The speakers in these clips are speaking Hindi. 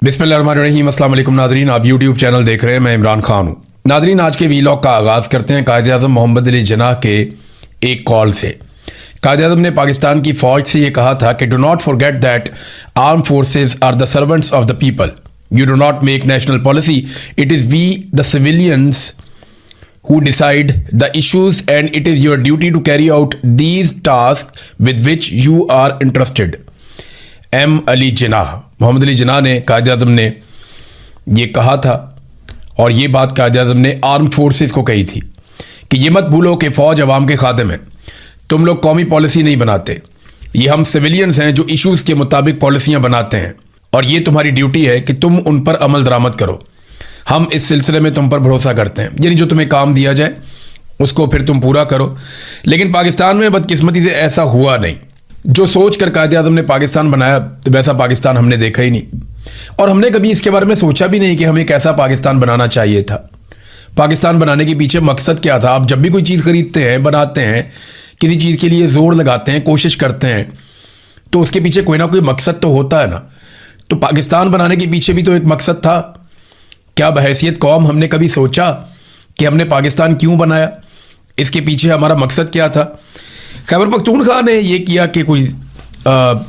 बिस्मिल्लाहिर्रहमानिर्रहीम। अस्सलाम वालेकुम नादरीन, आप यूट्यूब चैनल देख रहे हैं। मैं इमरान खान हूँ। नादरीन, आज के वीलॉग का आगाज़ करते हैं कायद आज़म मोहम्मद अली जिन्नाह के एक कॉल से। कायद आज़म ने पाकिस्तान की फ़ौज से ये कहा था कि do not forget that armed forces are the servants of the people, you do not make national policy, it is we the civilians who decide the issues and it is your duty to carry out these tasks with which you are interested। M Ali Jinnah, Mohammad Ali Jinnah ने, कायद आज़म ने ये कहा था और ये बात कायद आज़म ने आर्म फोर्सेस को कही थी कि ये मत भूलो कि फ़ौज अवाम के खादिम है, तुम लोग कौमी पॉलिसी नहीं बनाते, ये हम सिविलियंस हैं जो इश्यूज़ के मुताबिक पॉलिसियाँ बनाते हैं और ये तुम्हारी ड्यूटी है कि तुम उन पर अमल दरामद करो। हम इस सिलसिले में तुम पर भरोसा करते हैं, यानी जो तुम्हें काम दिया जाए उसको फिर तुम पूरा करो। लेकिन पाकिस्तान में बदकिस्मती से ऐसा हुआ नहीं। जो सोच कर कायद आज़म ने पाकिस्तान बनाया वैसा पाकिस्तान हमने देखा ही नहीं और हमने कभी इसके बारे में सोचा भी नहीं कि हमें कैसा पाकिस्तान बनाना चाहिए था। पाकिस्तान बनाने के पीछे मकसद क्या था? आप जब भी कोई चीज़ खरीदते हैं, बनाते हैं, किसी चीज़ के लिए ज़ोर लगाते हैं, कोशिश करते हैं, तो उसके पीछे कोई ना कोई मकसद तो होता है ना। तो पाकिस्तान बनाने के पीछे भी तो एक मकसद था। क्या बहैसियत कौम हमने कभी सोचा कि हमने पाकिस्तान क्यों बनाया, इसके पीछे हमारा मकसद क्या था? खैबर पख्तूनख्वा ने यह किया कि कोई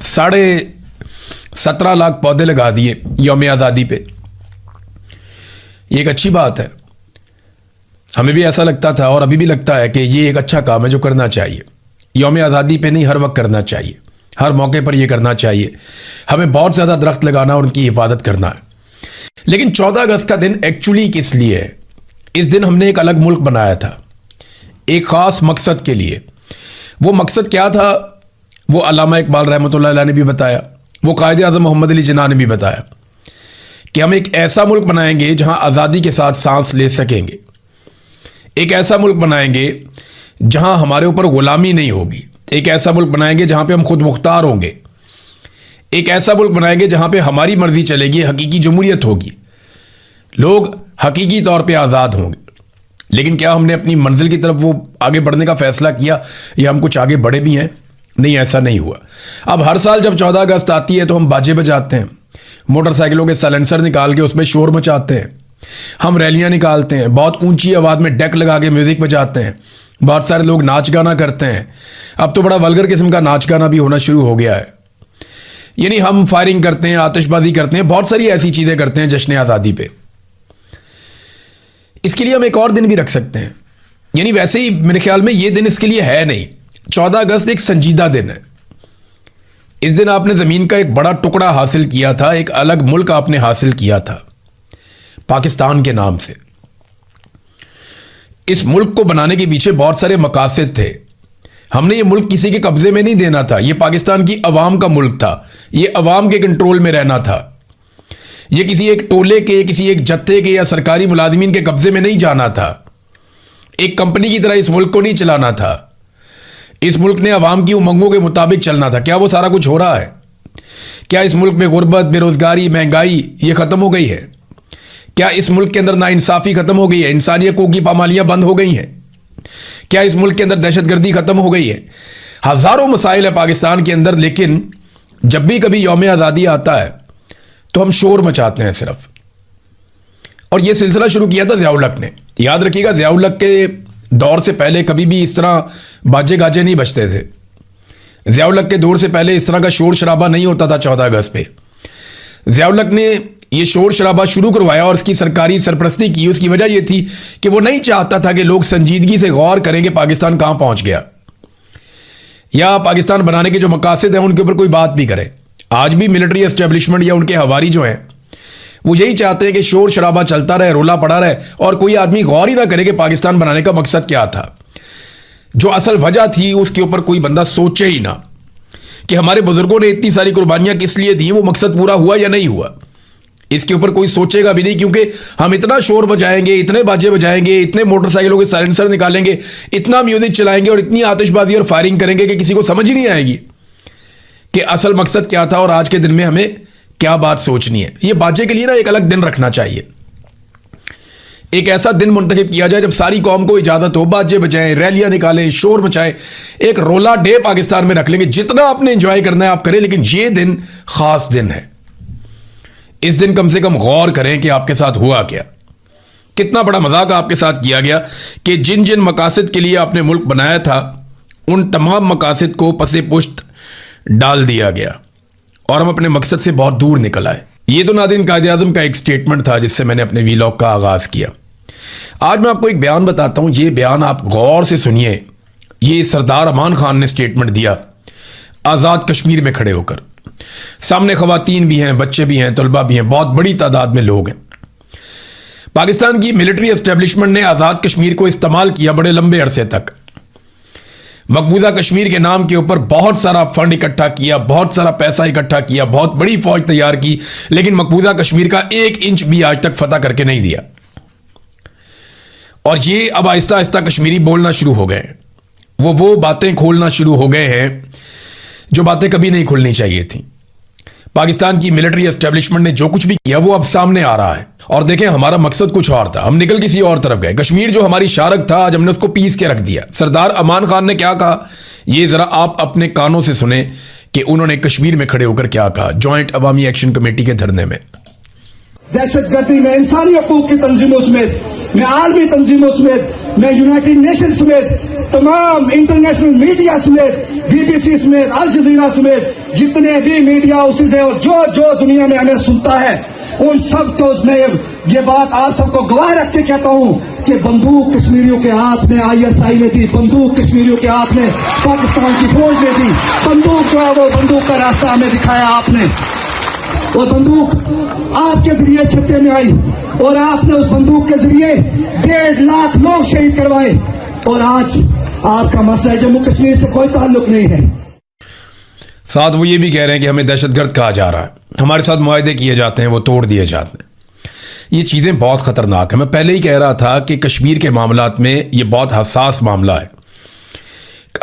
17.5 लाख पौधे लगा दिए यौम आज़ादी पे। ये एक अच्छी बात है, हमें भी ऐसा लगता था और अभी भी लगता है कि ये एक अच्छा काम है जो करना चाहिए। यौम आज़ादी पे नहीं, हर वक्त करना चाहिए, हर मौके पर यह करना चाहिए। हमें बहुत ज़्यादा दरख्त लगाना और उनकी हिफाजत करना है। लेकिन 14 अगस्त का दिन एक्चुअली किस लिए है? इस दिन हमने एक अलग मुल्क बनाया था, एक ख़ास मकसद के लिए। वो मकसद क्या था? वो अल्लामा इकबाल रहमतुल्लाह अलैह ने भी बताया, वो कायद आज़म मोहम्मद अली जिन्नाह ने भी बताया कि हम एक ऐसा मुल्क बनाएंगे जहां आज़ादी के साथ सांस ले सकेंगे। एक ऐसा मुल्क बनाएंगे जहां हमारे ऊपर गुलामी नहीं होगी। एक ऐसा मुल्क बनाएंगे जहां पे हम खुद मुख्तार होंगे। एक ऐसा मुल्क बनाएंगे जहां पे हमारी मर्जी चलेगी, हकीकी जमहूरियत होगी, लोग हकीकी तौर पे आज़ाद होंगे। लेकिन क्या हमने अपनी मंजिल की तरफ वो आगे बढ़ने का फैसला किया या हम कुछ आगे बढ़े भी हैं? नहीं, ऐसा नहीं हुआ। अब हर साल जब 14 अगस्त आती है तो हम बाजे बजाते हैं, मोटरसाइकिलों के साइलेंसर निकाल के उसमें शोर मचाते हैं, हम रैलियां निकालते हैं, बहुत ऊंची आवाज़ में डेक लगा के म्यूज़िक बजाते हैं, बहुत सारे लोग नाच गाना करते हैं। अब तो बड़ा वल्गर किस्म का नाच गाना भी होना शुरू हो गया है, यानी हम फायरिंग करते हैं, आतिशबाजी करते हैं, बहुत सारी ऐसी चीज़ें करते हैं जश्न आज़ादी पे। इसके लिए हम एक और दिन भी रख सकते हैं, यानी वैसे ही मेरे ख्याल में ये दिन इसके लिए है नहीं। 14 अगस्त एक संजीदा दिन है। इस दिन आपने ज़मीन का एक बड़ा टुकड़ा हासिल किया था, एक अलग मुल्क आपने हासिल किया था पाकिस्तान के नाम से। इस मुल्क को बनाने के पीछे बहुत सारे मकासद थे। हमने ये मुल्क किसी के कब्जे में नहीं देना था, ये पाकिस्तान की अवाम का मुल्क था, ये अवाम के कंट्रोल में रहना था। ये किसी एक टोले के, किसी एक जत्थे के या सरकारी मुलाजिमीन के कब्जे में नहीं जाना था। एक कंपनी की तरह इस मुल्क को नहीं चलाना था। इस मुल्क ने अवाम की उमंगों के मुताबिक चलना था। क्या वो सारा कुछ हो रहा है? क्या इस मुल्क में गुर्बत, बेरोजगारी, महंगाई ये ख़त्म हो गई है? क्या इस मुल्क के अंदर नाइंसाफ़ी ख़त्म हो गई है? इंसानी हकूक़ की पामालियाँ बंद हो गई हैं? क्या इस मुल्क के अंदर दहशतगर्दी ख़त्म हो गई है? हज़ारों मसाइल है पाकिस्तान के अंदर, लेकिन जब भी कभी यौम आज़ादी आता है तो हम शोर मचाते हैं सिर्फ। और यह सिलसिला शुरू किया था ज़िया उल हक ने। याद रखिएगा, ज़िया उल हक के दौर से पहले कभी भी इस तरह बाजे गाजे नहीं बजते थे। ज़िया उल हक के दौर से पहले इस तरह का शोर शराबा नहीं होता था 14 अगस्त पे। ज़िया उल हक ने ये शोर शराबा शुरू करवाया और इसकी सरकारी सरपरस्ती की। उसकी वजह यह थी कि वो नहीं चाहता था कि लोग संजीदगी से गौर करें कि पाकिस्तान कहाँ पहुँच गया या पाकिस्तान बनाने के जो मकासद हैं उनके ऊपर कोई बात भी करे। आज भी मिलिट्री एस्टेब्लिशमेंट या उनके हवारी जो हैं वो यही चाहते हैं कि शोर शराबा चलता रहे, रोला पड़ा रहे और कोई आदमी गौर ही ना करे कि पाकिस्तान बनाने का मकसद क्या था। जो असल वजह थी उसके ऊपर कोई बंदा सोचे ही ना कि हमारे बुजुर्गों ने इतनी सारी कुर्बानियां किस लिए दी, वो मकसद पूरा हुआ या नहीं हुआ। इसके ऊपर कोई सोचेगा भी नहीं, क्योंकि हम इतना शोर बजाएंगे, इतने बाजे बजाएंगे, इतने मोटरसाइकिलों के साइलेंसर निकालेंगे, इतना म्यूजिक चलाएंगे और इतनी आतिशबाजी और फायरिंग करेंगे कि किसी को समझ ही नहीं आएगी कि असल मकसद क्या था और आज के दिन में हमें क्या बात सोचनी है। ये बाजे के लिए ना एक अलग दिन रखना चाहिए। एक ऐसा दिन मुंतखब किया जाए जब सारी कौम को इजाज़त हो, बाजे बजाएं, रैलियां निकालें, शोर मचाएं, एक रोला डे पाकिस्तान में रख लेंगे। जितना आपने एंजॉय करना है आप करें, लेकिन ये दिन खास दिन है। इस दिन कम से कम गौर करें कि आपके साथ हुआ क्या। कितना बड़ा मजाक आपके साथ किया गया कि जिन जिन मकासद के लिए आपने मुल्क बनाया था उन तमाम मकासद को पसे पुश्त डाल दिया गया और हम अपने मकसद से बहुत दूर निकल आए। ये तो नाज़रीन कायद-ए-आज़म का एक स्टेटमेंट था जिससे मैंने अपने वीलॉग का आगाज़ किया। आज मैं आपको एक बयान बताता हूं, ये बयान आप गौर से सुनिए। ये सरदार अमान खान ने स्टेटमेंट दिया आज़ाद कश्मीर में खड़े होकर। सामने ख़वातीन भी हैं, बच्चे भी हैं, तलबा भी हैं, बहुत बड़ी तादाद में लोग हैं। पाकिस्तान की मिलिट्री एस्टेब्लिशमेंट ने आज़ाद कश्मीर को इस्तेमाल किया बड़े लंबे अरसे तक। मकबूजा कश्मीर के नाम के ऊपर बहुत सारा फंड इकट्ठा किया, बहुत सारा पैसा इकट्ठा किया, बहुत बड़ी फौज तैयार की, लेकिन मकबूजा कश्मीर का 1 इंच भी आज तक फतह करके नहीं दिया। और ये अब आहिस्ता आहिस्ता कश्मीरी बोलना शुरू हो गए, वो बातें खोलना शुरू हो गए हैं जो बातें कभी नहीं खुलनी चाहिए थी। पाकिस्तान की मिलिट्री एस्टेब्लिशमेंट ने जो कुछ भी किया वो अब सामने आ रहा है। और देखें, हमारा मकसद कुछ और था, हम निकल किसी और तरफ गए। कश्मीर जो हमारी शारक था, आज हमने उसको पीस के रख दिया। सरदार अमान खान ने क्या कहा, ये जरा आप अपने कानों से सुने कि उन्होंने कश्मीर में खड़े होकर क्या कहा ज्वाइंट अवामी एक्शन कमेटी के धरने में। दहशतगर्दी में इंसानी हकूक की तंजीमों समेत, मैं आलमी तंजीमों समेत, मैं यूनाइटेड नेशन समेत, तमाम इंटरनेशनल मीडिया समेत, BBC समेत, अल जजीरा समेत जितने भी मीडिया उसी और जो दुनिया में हमें सुनता है उन सब को मैं ये बात आप सबको गवाह रख के कहता हूं कि बंदूक कश्मीरियों के हाथ में ISI ने दी, बंदूक कश्मीरियों के हाथ में पाकिस्तान की फौज ने दी। बंदूक जो है वो बंदूक का रास्ता हमें दिखाया आपने, वो बंदूक आपके जरिए सत्ते में आई और आपने उस बंदूक के जरिए 1.5 लाख लोग शहीद करवाए। और आज आपका मसला जम्मू कश्मीर से कोई ताल्लुक नहीं है। साथ वो ये भी कह रहे हैं कि हमें दहशतगर्द कहा जा रहा है, हमारे साथ मुआहदे किए जाते हैं, वो तोड़ दिए जाते हैं। ये चीज़ें बहुत ख़तरनाक है। मैं पहले ही कह रहा था कि कश्मीर के मामलात में ये बहुत हसास मामला है।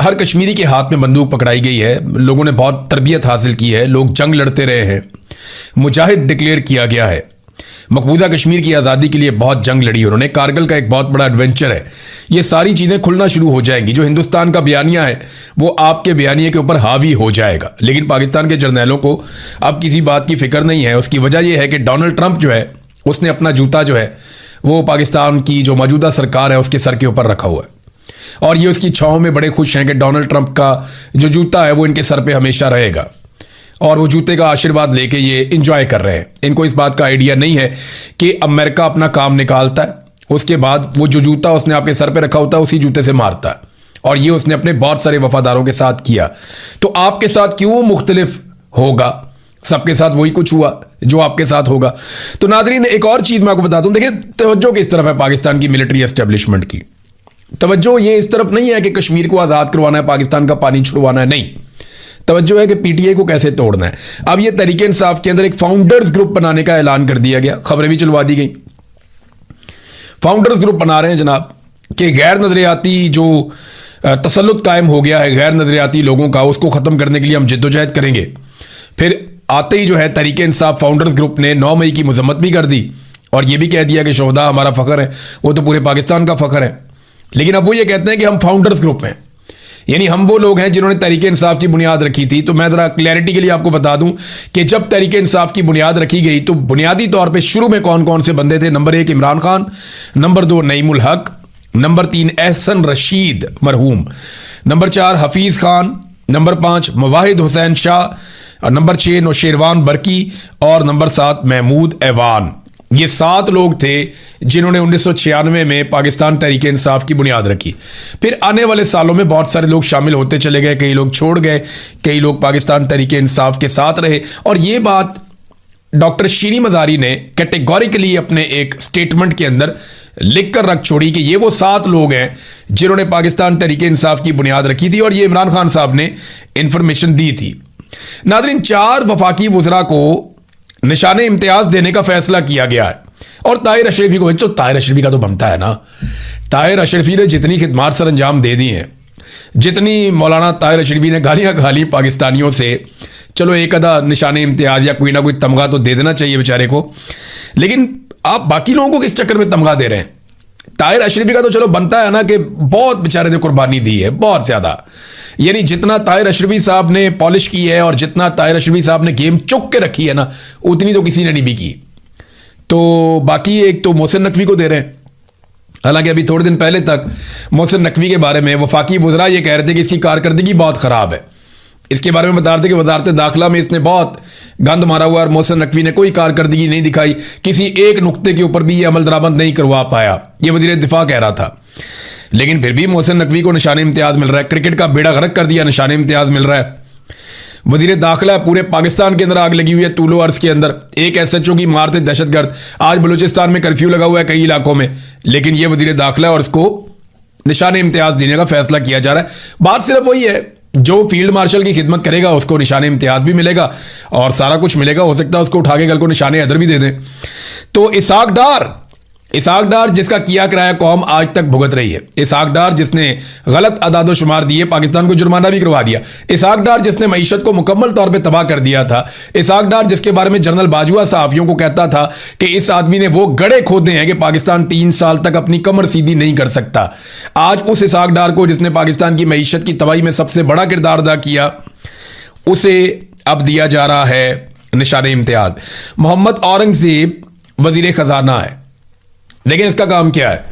हर कश्मीरी के हाथ में बंदूक पकड़ाई गई है, लोगों ने बहुत तरबियत हासिल की है, लोग जंग लड़ते रहे हैं, मुजाहिद डिक्लेयर किया गया है। मकबूजा कश्मीर की आज़ादी के लिए बहुत जंग लड़ी उन्होंने, कारगिल का एक बहुत बड़ा एडवेंचर है। ये सारी चीज़ें खुलना शुरू हो जाएंगी। जो हिंदुस्तान का बयानिया है वो आपके बयानिए के ऊपर हावी हो जाएगा। लेकिन पाकिस्तान के जर्नैलों को अब किसी बात की फिक्र नहीं है। उसकी वजह यह है कि डोनाल्ड ट्रंप जो है उसने अपना जूता जो है वो पाकिस्तान की जो मौजूदा सरकार है उसके सर के ऊपर रखा हुआ है और ये उसकी छाँव में बड़े खुश हैं कि डोनाल्ड ट्रंप का जो जूता है वो इनके सर पे हमेशा रहेगा और वो जूते का आशीर्वाद लेके ये इंजॉय कर रहे हैं। इनको इस बात का आइडिया नहीं है कि अमेरिका अपना काम निकालता है, उसके बाद वो जो जूता उसने आपके सर पे रखा होता है उसी जूते से मारता है। और ये उसने अपने बहुत सारे वफादारों के साथ किया। तो आपके साथ क्यों मुख्तलिफ होगा? सबके साथ वही कुछ हुआ जो आपके साथ होगा। तो नादरीन, एक और चीज़ मैं आपको बता दूं, देखिए तवज्जो किस तरफ है पाकिस्तान की मिलिट्री एस्टेब्लिशमेंट की। तवज्जो ये इस तरफ नहीं है कि कश्मीर को आज़ाद करवाना है, पाकिस्तान का पानी छुड़वाना है, नहीं। तवज्जो है कि PTI को कैसे तोड़ना है। अब ये तहरीक इंसाफ के अंदर एक फाउंडर्स ग्रुप बनाने का ऐलान कर दिया गया, खबरें भी चलवा दी गई। फाउंडर्स ग्रुप बना रहे हैं जनाब कि गैर नजरियाती जो तसल्लुत कायम हो गया है गैर नजरियाती लोगों का, उसको ख़त्म करने के लिए हम जिद्दोजहद करेंगे। फिर आते ही जो है तहरीक इंसाफ फाउंडर्स ग्रुप ने 9 मई की मजम्मत भी कर दी और ये भी कह दिया कि शोहदा हमारा फ़ख्र है, वो तो पूरे पाकिस्तान का फ़ख्र है। लेकिन अब वो ये कहते हैं कि हम फाउंडर्स ग्रुप हैं, यानी हम वो लोग हैं जिन्होंने तहरीक इंसाफ की बुनियाद रखी थी। तो मैं ज़रा क्लैरिटी के लिए आपको बता दूं कि जब तहरीक इंसाफ की बुनियाद रखी गई तो बुनियादी तौर पे शुरू में कौन कौन से बंदे थे? नंबर 1 इमरान खान, नंबर 2 नईमुल हक, नंबर 3 एहसन रशीद मरहूम, नंबर 4 हफीज़ खान, नंबर 5 मवाहिद हुसैन शाह, और नंबर 6 नौशेरवान बरकी और नंबर 7 महमूद ऐवान। ये 7 लोग थे जिन्होंने 1996 में पाकिस्तान तहरीक इंसाफ की बुनियाद रखी। फिर आने वाले सालों में बहुत सारे लोग शामिल होते चले गए, कई लोग छोड़ गए, कई लोग पाकिस्तान तहरीक इंसाफ के साथ रहे। और ये बात डॉक्टर शीरी मज़ारी ने कैटेगोरिकली अपने एक स्टेटमेंट के अंदर लिख कर रख छोड़ी कि ये वो 7 लोग हैं जिन्होंने पाकिस्तान तहरीक इंसाफ की बुनियाद रखी थी और ये इमरान खान साहब ने इंफॉर्मेशन दी थी। नाज़रीन, 4 वफाकी वज़रा को निशाने इम्तियाज देने का फैसला किया गया है और ताहिर अशरफी को, तो ताहिर अशरफी का तो बनता है ना। ताहिर अशरफी ने जितनी खिदमात सर अंजाम दे दी हैं, जितनी मौलाना ताहिर अशरफी ने गालियाँ खा ली पाकिस्तानियों से, चलो एक आधा निशाने इम्तियाज या कोई ना कोई तमगा तो दे देना चाहिए बेचारे को। लेकिन आप बाकी लोगों को किस चक्कर में तमगा दे रहे हैं? ताहिर अशरफी का तो चलो बनता है ना कि बहुत बेचारे ने कुर्बानी दी है, बहुत ज़्यादा। यानी जितना ताहिर अशरफी साहब ने पॉलिश की है और जितना ताहिर अशरफी साहब ने गेम चुक के रखी है ना, उतनी तो किसी ने नहीं भी की। तो बाकी एक तो मोहसिन नकवी को दे रहे हैं। हालांकि अभी थोड़े दिन पहले तक मोहसिन नकवी के बारे में वफाकी वज़रा ये कह रहे थे कि इसकी कारकर्दगी बहुत ख़राब है। इसके बारे में बता रहे थे कि वजारत दाखिला में इसने बहुत गंद मारा हुआ और मोहसिन नकवी ने कोई कारकर्दगी नहीं दिखाई, किसी एक नुक्ते के ऊपर भी ये अमल दरामद नहीं करवा पाया, ये वज़ीर दिफा कह रहा था। लेकिन फिर भी मोहसिन नकवी को निशान इम्तियाज़ मिल रहा है, क्रिकेट का बेड़ा गर्क कर दिया, निशान इम्तियाज़ मिल रहा है। वज़ीर दाखिला पूरे पाकिस्तान के अंदर आग लगी हुई है, तूलो अर्ज के अंदर एक SHO की मारते दहशतगर्द। आज बलूचिस्तान में कर्फ्यू लगा हुआ है कई इलाकों में, लेकिन ये वज़ीर दाखिला और इसको निशान इम्तियाज़ देने का फैसला किया जा रहा है। बात सिर्फ वही है, जो फील्ड मार्शल की खिदमत करेगा उसको निशान इम्तियाज़ भी मिलेगा और सारा कुछ मिलेगा। हो सकता है उसको उठा के कल को निशान हैदर भी दे दें। तो इसहाक डार जिसका किया कराया कौम आज तक भुगत रही है। इसहाक डार जिसने गलत अदाद शुमार दिए, पाकिस्तान को जुर्माना भी करवा दिया। इसहाक डार जिसने मईशत को मुकम्मल तौर पे तबाह कर दिया था। इसहाक डार जिसके बारे में जनरल बाजवा सहाफ़ियों को कहता था कि इस आदमी ने वो गड़े खोदे हैं कि पाकिस्तान 3 साल तक अपनी कमर सीधी नहीं कर सकता। आज उस इसहाक डार को जिसने पाकिस्तान की मईशत की तबाही में सबसे बड़ा किरदार अदा किया, उसे अब दिया जा रहा है निशान इम्तियाज़। मोहम्मद औरंगज़ेब वज़ीर ख़जाना है, लेकिन इसका काम क्या है?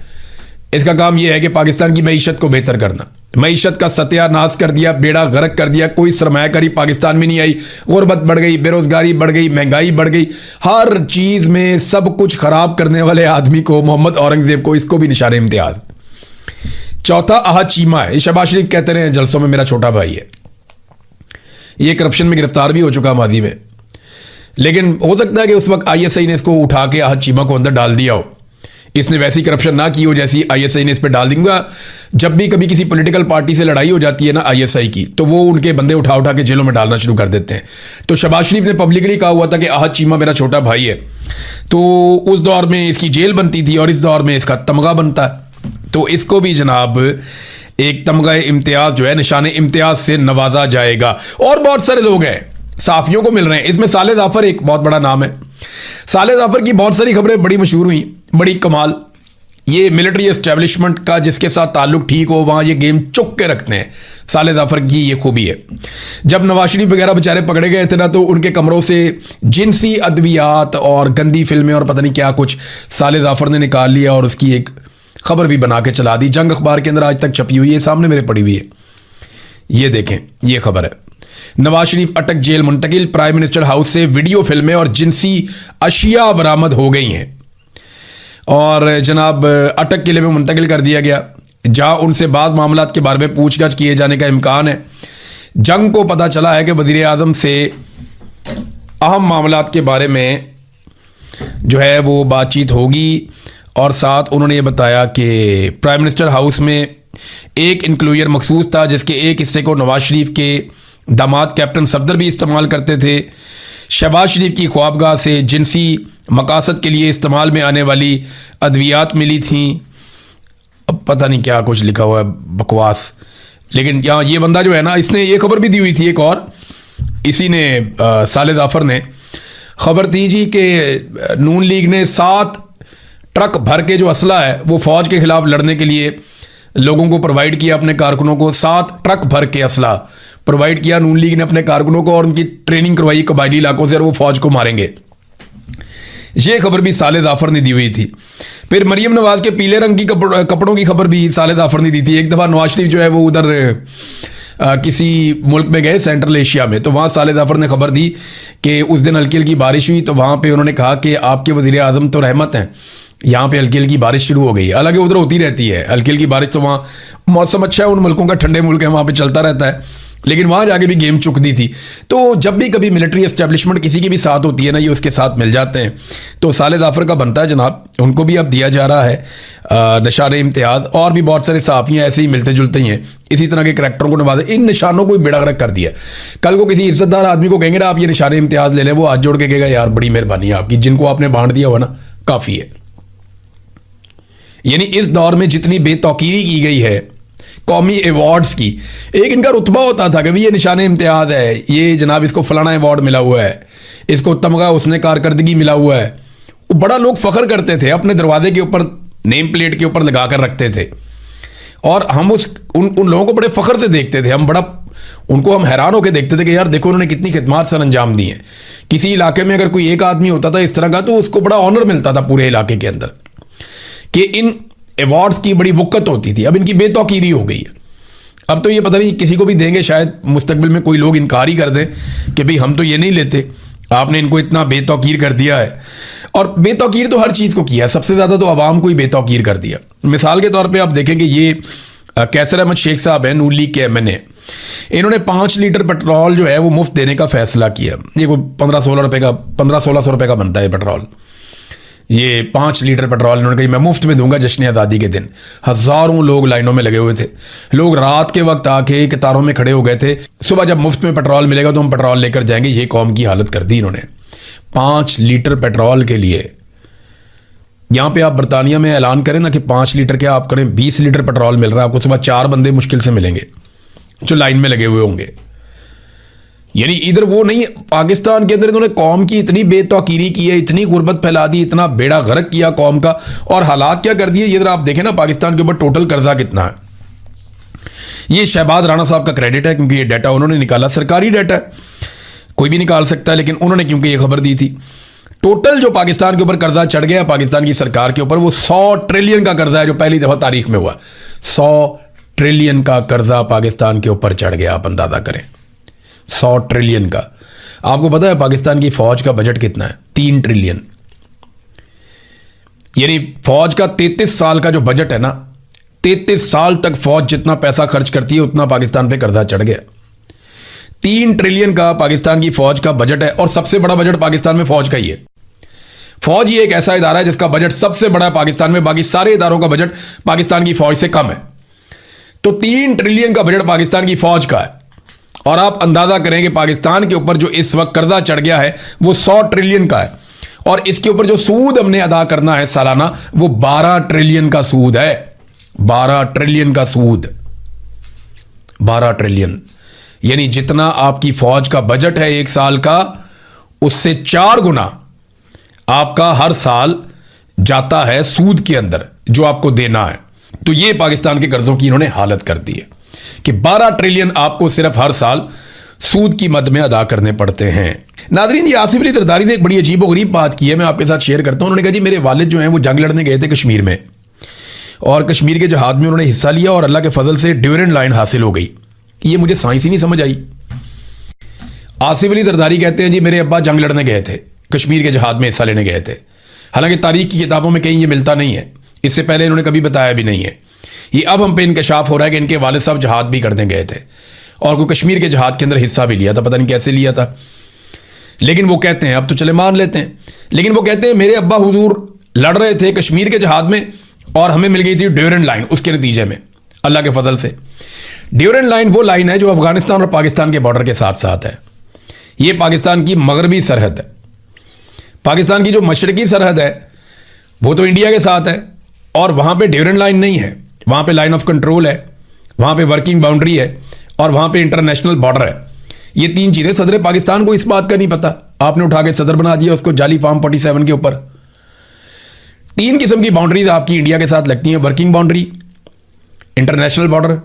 इसका काम यह है कि पाकिस्तान की मईशत को बेहतर करना। मईशत का सत्यानाश कर दिया, बेड़ा गर्क कर दिया, कोई सरमायाकारी पाकिस्तान में नहीं आई, गुर्बत बढ़ गई, बेरोजगारी बढ़ गई, महंगाई बढ़ गई, हर चीज में सब कुछ खराब करने वाले आदमी को, मोहम्मद औरंगजेब को, इसको भी निशान इम्तियाज। चौथा अहद चीमा है। शहबाज शरीफ कहते रहे जलसों में मेरा छोटा भाई है, ये करप्शन में गिरफ्तार भी हो चुका माजी में, लेकिन हो सकता है कि उस वक्त ISI ने इसको उठा के अहद चीमा को अंदर डाल दिया हो। इसने वैसी करप्शन ना की हो जैसी ISI ने इस पर डाल दूंगा। जब भी कभी किसी पॉलिटिकल पार्टी से लड़ाई हो जाती है ना ISI की, तो वो उनके बंदे उठा उठा के जेलों में डालना शुरू कर देते हैं। तो शहबाज शरीफ ने पब्लिकली कहा हुआ था कि अहद चीमा मेरा छोटा भाई है, तो उस दौर में इसकी जेल बनती थी और इस दौर में इसका तमगा बनता है। तो इसको भी जनाब एक तमगा इम्तियाज जो है निशान इम्तियाज से नवाजा जाएगा। और बहुत सारे लोग हैं साफियों को मिल रहे हैं, इसमें साले जाफर एक बहुत बड़ा नाम है। साले जाफर की बहुत सारी खबरें बड़ी मशहूर हुई, बड़ी कमाल। ये मिलिट्री एस्टेब्लिशमेंट का जिसके साथ ताल्लुक ठीक हो वहां ये गेम चुक के रखते हैं। साले जाफर की ये खूबी है। जब नवाज शरीफ वगैरह बेचारे पकड़े गए थे ना, तो उनके कमरों से जिनसी अद्वियात और गंदी फिल्में और पता नहीं क्या कुछ साले जाफर ने निकाल लिया और उसकी एक खबर भी बना के चला दी। जंग अखबार के अंदर आज तक छपी हुई है, सामने मेरे पड़ी हुई है, ये देखें, ये खबर है। नवाज शरीफ अटक जेल मुंतकिल, प्राइम मिनिस्टर हाउस से वीडियो फिल्में और जिनसी अशिया बरामद हो गई हैं और जनाब अटक किले में मुंतकिल कर दिया गया, जहां उनसे बाद मामलात के बारे में पूछताछ किए जाने का इम्कान है। जंग को पता चला है कि वज़ीर आज़म से अहम मामलात के बारे में जो है वो बातचीत होगी और साथ उन्होंने ये बताया कि प्राइम मिनिस्टर हाउस में एक इंक्लूजर मखसूस था जिसके एक हिस्से को नवाज शरीफ के दामाद कैप्टन सफदर भी इस्तेमाल करते थे। शहबाज शरीफ की ख्वाबगाह से जिनसी मकासद के लिए इस्तेमाल में आने वाली अद्वियात मिली थी। अब पता नहीं क्या कुछ लिखा हुआ है, बकवास। लेकिन यहाँ ये बंदा जो है ना, इसने ये खबर भी दी हुई थी एक और, इसी ने साले जाफर ने खबर दी जी कि नून लीग ने 7 ट्रक भर के जो असला है वो फौज के खिलाफ लड़ने के लिए लोगों को प्रोवाइड किया, अपने कारकुनों को 7 ट्रक भर के असला प्रोवाइड किया नून लीग ने अपने कारकुनों को, और उनकी ट्रेनिंग करवाई कबायली इलाकों से और वो फौज को मारेंगे। ये खबर भी साले जाफर ने दी हुई थी। फिर मरियम नवाज के पीले रंग की कपड़ों की खबर भी साले जाफर ने दी थी। एक दफ़ा नवाज शरीफ जो है वो उधर किसी मुल्क में गए सेंट्रल एशिया में, तो वहाँ साले जाफर ने खबर दी कि उस दिन हल्की हल्की बारिश हुई, तो वहाँ पे उन्होंने कहा कि आपके वज़ीर आज़म तो रहमत हैं, यहाँ पे हल्की हल्की बारिश शुरू हो गई है। हालांकि उधर होती रहती है हल्की हल्की बारिश, तो वहाँ मौसम अच्छा है, उन मुल्कों का ठंडे मुल्क है, वहाँ पे चलता रहता है, लेकिन वहाँ जाके भी गेम चुक दी थी। तो जब भी कभी मिलिट्री एस्टेब्लिशमेंट किसी की भी साथ होती है ना, ये उसके साथ मिल जाते हैं। तो साले जाफर का बनता है जनाब, उनको भी अब दिया जा रहा है निशान इम्तियाज़। और भी बहुत सारे सहाफ़ियाँ ऐसे ही मिलते जुलते ही हैं, इसी तरह के करैक्टरों को नवाजा। इन निशानों को भी बेड़ा गर्क कर दिया। कल को किसी इज्जतदार आदमी को कहेंगे ना आप ये निशान इम्तियाज़ ले लें, वो हाथ जोड़ के कहेगा यार बड़ी मेहरबानी है आपकी, जिनको आपने बांट दिया हुआ ना काफ़ी है। यानी इस दौर में जितनी बेतौकीरी की गई है कौमी अवार्ड्स की, एक इनका रुतबा होता था कि भाई ये निशान इम्तियाज़ है, ये जनाब इसको फलाना अवार्ड मिला हुआ है, इसको तमगा उसने कारकर्दगी मिला हुआ है। वो बड़ा लोग फ़ख्र करते थे, अपने दरवाजे के ऊपर नेम प्लेट के ऊपर लगा कर रखते थे, और हम उन लोगों को बड़े फख्र से देखते थे। उनको हम हैरान होकर देखते थे कि यार देखो उन्होंने कितनी खिदमत सर अंजाम दी है। किसी इलाके में अगर कोई एक आदमी होता था इस तरह का, तो उसको बड़ा ऑनर मिलता था पूरे इलाके के अंदर, कि इन अवार्ड्स की बड़ी वक़्त होती थी। अब इनकी बेतौकीरी हो गई है। अब तो ये पता नहीं किसी को भी देंगे, शायद मुस्तकबिल में कोई लोग इनकार ही कर दें कि भाई हम तो ये नहीं लेते, आपने इनको इतना बेतौकीर कर दिया है। और बेतौकीर तो हर चीज़ को किया है, सबसे ज़्यादा तो आवाम को ही बेतौकीर कर दिया। मिसाल के तौर पे आप देखेंगे, ये कैसर अहमद शेख साहब हैं, नून लीग के MNA, इन्होंने 5 लीटर पेट्रोल जो है वो मुफ्त देने का फैसला किया। ये कोई 1500-1600 रुपये का बनता है पेट्रोल। ये 5 लीटर पेट्रोल इन्होंने कहा मैं मुफ्त में दूंगा जश्न आज़ादी के दिन। हज़ारों लोग लाइनों में लगे हुए थे, लोग रात के वक्त आके कतारों में खड़े हो गए थे। सुबह जब मुफ्त में पेट्रोल मिलेगा तो हम पेट्रोल लेकर जाएंगे। ये कौम की हालत कर दी इन्होंने 5 लीटर पेट्रोल के लिए। यहाँ पे आप बरतानिया में ऐलान करें ना कि 5 लीटर के आप करें 20 लीटर पेट्रोल मिल रहा है आपको, सुबह 4 बंदे मुश्किल से मिलेंगे जो लाइन में लगे हुए होंगे। यानी इधर वो नहीं, पाकिस्तान के अंदर इन्होंने कौम की इतनी बेतौकीरी की है, इतनी गुर्बत फैला दी, इतना बेड़ा गर्क किया कौम का, और हालात क्या कर दिए। ये इधर आप देखें ना, पाकिस्तान के ऊपर टोटल कर्जा कितना है। ये शहबाज राणा साहब का क्रेडिट है, क्योंकि ये डाटा उन्होंने निकाला, सरकारी डाटा है, कोई भी निकाल सकता है, लेकिन उन्होंने क्योंकि ये खबर दी थी। टोटल जो पाकिस्तान के ऊपर कर्जा चढ़ गया पाकिस्तान की सरकार के ऊपर, वो 100 ट्रिलियन का कर्जा है, जो पहली दफा तारीख में हुआ। 100 ट्रिलियन का कर्जा पाकिस्तान के ऊपर चढ़ गया। आप अंदाजा करें 100 ट्रिलियन का। आपको पता है पाकिस्तान की फौज का बजट कितना है? 3 ट्रिलियन। यानी फौज का 33 साल का जो बजट है ना, 33 साल तक फौज जितना पैसा खर्च करती है उतना पाकिस्तान पे कर्जा चढ़ गया। 3 ट्रिलियन का पाकिस्तान की फौज का बजट है, और सबसे बड़ा बजट पाकिस्तान में फौज का ही है। फौज ही एक ऐसा इदारा है जिसका बजट सबसे बड़ा है पाकिस्तान में, बाकी सारे इदारों का बजट पाकिस्तान की फौज से कम है। तो 3 ट्रिलियन का बजट पाकिस्तान की फौज का है, और आप अंदाजा करें कि पाकिस्तान के ऊपर जो इस वक्त कर्जा चढ़ गया है वो 100 ट्रिलियन का है, और इसके ऊपर जो सूद हमने अदा करना है सालाना, वो 12 ट्रिलियन का सूद है। 12 ट्रिलियन का सूद, 12 ट्रिलियन। यानी जितना आपकी फौज का बजट है एक साल का, उससे 4 गुना आपका हर साल जाता है सूद के अंदर, जो आपको देना है। तो ये पाकिस्तान के कर्जों की इन्होंने हालत कर दी है कि 12 ट्रिलियन आपको सिर्फ हर साल सूद की मद में अदा करने पड़ते हैं। नादरीन, ये आसिफ अली जरदारी ने एक बड़ी अजीब और गरीब बात की है, मैं आपके साथ शेयर करता हूं। उन्होंने कहा जी मेरे वालिद जो हैं वो जंग लड़ने गए थे कश्मीर में, और कश्मीर के जहाद में उन्होंने हिस्सा लिया, और अल्लाह के फजल से ड्यूरेंट लाइन हासिल हो गई। ये मुझे साइंस ही नहीं समझ आई। आसिफ अली जरदारी कहते हैं जी मेरे अब्बा जंग लड़ने गए थे, कश्मीर के जहाद में हिस्सा लेने गए थे। हालांकि तारीख की किताबों में कहीं ये मिलता नहीं है, इससे पहले इन्होंने कभी बताया भी नहीं है। ये अब हम पे इंकशाफ हो रहा है कि इनके वालिद साहब जहाद भी करने गए थे, और कोई कश्मीर के जहाद के अंदर हिस्सा भी लिया था, पता नहीं कैसे लिया था। लेकिन वो कहते हैं, अब तो चले मान लेते हैं, लेकिन वो कहते हैं मेरे अब्बा हुजूर लड़ रहे थे कश्मीर के जहाद में, और हमें मिल गई थी ड्यूरेंट लाइन। उसके नतीजे में अल्लाह के फजल से, ड्यूरेंट लाइन वो लाइन है जो अफगानिस्तान और पाकिस्तान के बॉर्डर के साथ साथ है। ये पाकिस्तान की मगरबी सरहद है। पाकिस्तान की जो मशरकी सरहद है वो तो इंडिया के साथ है, और वहां पे ड्यूरेंट लाइन नहीं है, वहां पे लाइन ऑफ कंट्रोल है, वहां पे वर्किंग बाउंड्री है, और वहां पे इंटरनेशनल बॉर्डर है। ये 3 चीजें सदर पाकिस्तान को इस बात का नहीं पता, आपने उठा के सदर बना दिया उसको जाली फार्म 47 के ऊपर। 3 किस्म की बाउंड्रीज आपकी इंडिया के साथ लगती हैं, वर्किंग बाउंड्री, इंटरनेशनल बॉर्डर,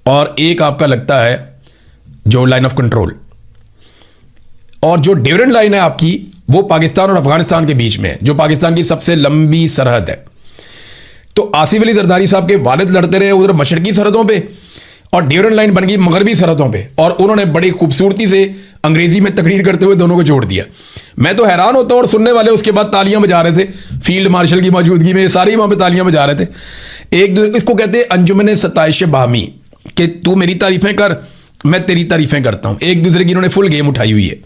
और एक आपका लगता है जो लाइन ऑफ कंट्रोल। और जो ड्यूरेंट लाइन है आपकी, वो पाकिस्तान और अफगानिस्तान के बीच में है, जो पाकिस्तान की सबसे लंबी सरहद है। तो आसिफ अली जरदारी साहब के वालिद लड़ते रहे उधर मशरकी सरहदों पे, और ड्यूरेंट लाइन बन गई मगरबी सरहदों पे, और उन्होंने बड़ी खूबसूरती से अंग्रेजी में तकरीर करते हुए दोनों को जोड़ दिया। मैं तो हैरान होता हूं, और सुनने वाले उसके बाद तालियां बजा रहे थे, फील्ड मार्शल की मौजूदगी में सारे ही वहां पे तालियां बजा रहे थे। एक दूसरे, इसको कहते हैं अंजुमन सताइश बाहमी, कि तू मेरी तारीफें कर, मैं तेरी तारीफें करता हूं। एक दूसरे की इन्होंने फुल गेम उठाई हुई है।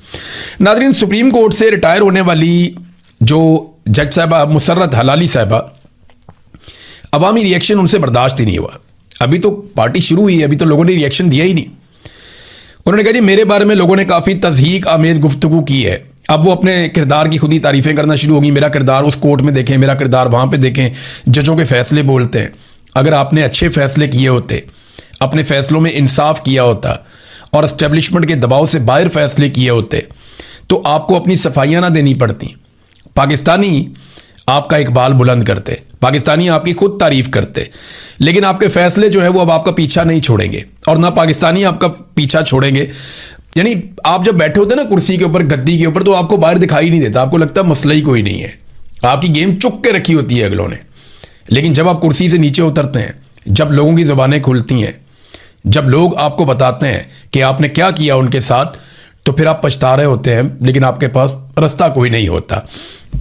नादरीन, सुप्रीम कोर्ट से रिटायर होने वाली जो जज साहबा मुसर्रत हलाली साहबा, अवामी रिएक्शन उनसे बर्दाश्त ही नहीं हुआ। अभी तो पार्टी शुरू हुई है, अभी तो लोगों ने रिएक्शन दिया ही नहीं। उन्होंने कहा जी मेरे बारे में लोगों ने काफ़ी तज़हीक आमेज़ गुफ्तगू की है, अब वो अपने किरदार की खुद ही तारीफ़ें करना शुरू होगी। मेरा किरदार उस कोर्ट में देखें, मेरा किरदार वहाँ पे देखें, जजों के फैसले बोलते हैं। अगर आपने अच्छे फैसले किए होते, अपने फैसलों में इंसाफ किया होता, और एस्टेब्लिशमेंट के दबाव से बाहर फैसले किए होते, तो आपको अपनी सफाइयाँ ना देनी पड़ती। पाकिस्तानी आपका इकबाल बुलंद करते, पाकिस्तानी आपकी खुद तारीफ करते, लेकिन आपके फैसले जो है वो अब आपका पीछा नहीं छोड़ेंगे और ना पाकिस्तानी आपका पीछा छोड़ेंगे। यानी आप जब बैठे होते हैं ना कुर्सी के ऊपर, गद्दी के ऊपर, तो आपको बाहर दिखाई नहीं देता, आपको लगता है मसला ही कोई नहीं है, आपकी गेम चुक के रखी होती है अगलों ने। लेकिन जब आप कुर्सी से नीचे उतरते हैं, जब लोगों की ज़ुबानें खुलती हैं, जब लोग आपको बताते हैं कि आपने क्या किया उनके साथ, तो फिर आप पछता रहे होते हैं, लेकिन आपके पास रास्ता कोई नहीं होता।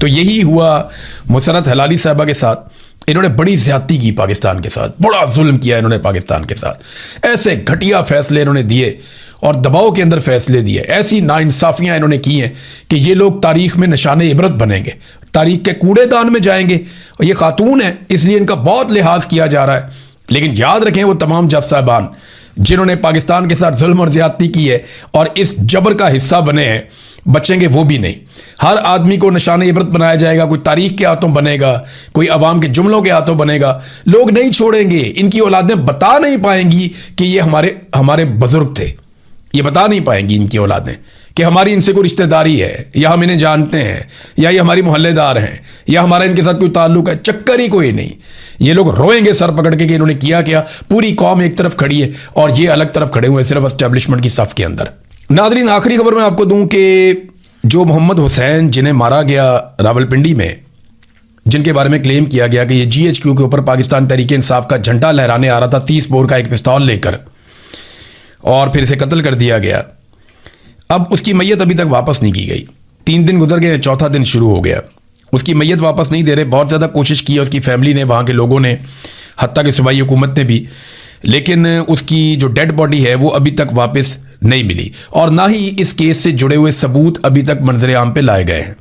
तो यही हुआ मुसरत हलाली साहबा के साथ। इन्होंने बड़ी ज्यादती की पाकिस्तान के साथ, बड़ा जुल्म किया इन्होंने पाकिस्तान के साथ। ऐसे घटिया फैसले इन्होंने दिए और दबाव के अंदर फैसले दिए, ऐसी नाइंसाफियां इन्होंने की हैं कि ये लोग तारीख में निशाने इबरत बनेंगे, तारीख के कूड़ेदान में जाएंगे। और ये खातून है, इसलिए इनका बहुत लिहाज किया जा रहा है। लेकिन याद रखें, वो तमाम जज साहबान जिन्होंने पाकिस्तान के साथ जुल्म और ज्यादती की है और इस जबर का हिस्सा बने हैं, बचेंगे वो भी नहीं। हर आदमी को निशाने इबरत बनाया जाएगा, कोई तारीख के हाथों बनेगा, कोई अवाम के जुमलों के हाथों बनेगा। लोग नहीं छोड़ेंगे, इनकी औलादें बता नहीं पाएंगी कि ये हमारे बुजुर्ग थे, ये बता नहीं पाएंगी इनकी औलादें कि हमारी इनसे कोई रिश्तेदारी है, या हम इन्हें जानते हैं, या ये हमारी मोहल्लेदार हैं, या हमारा इनके साथ कोई ताल्लुक है। चक्कर ही कोई नहीं। ये लोग रोएंगे सर पकड़ के कि इन्होंने किया क्या। पूरी कौम एक तरफ खड़ी है और ये अलग तरफ खड़े हुए सिर्फ एस्टेब्लिशमेंट की सफ के अंदर। नाज़रीन, आखिरी खबर मैं आपको दूं कि जो मोहम्मद हुसैन जिन्हें मारा गया रावलपिंडी में, जिनके बारे में क्लेम किया गया कि ये GHQ के ऊपर पाकिस्तान तहरीक इंसाफ का झंडा लहराने आ रहा था 30 बोर का एक पिस्तौल लेकर, और फिर इसे कत्ल कर दिया गया। अब उसकी मैयत अभी तक वापस नहीं की गई। 3 दिन गुजर गए, चौथा दिन शुरू हो गया, उसकी मैयत वापस नहीं दे रहे। बहुत ज़्यादा कोशिश की है उसकी फैमिली ने, वहाँ के लोगों ने, हत्ता कि सूबाई हुकूमत ने भी, लेकिन उसकी जो डेड बॉडी है वो अभी तक वापस नहीं मिली और ना ही इस केस से जुड़े हुए सबूत अभी तक मंजर आम पे लाए गए हैं।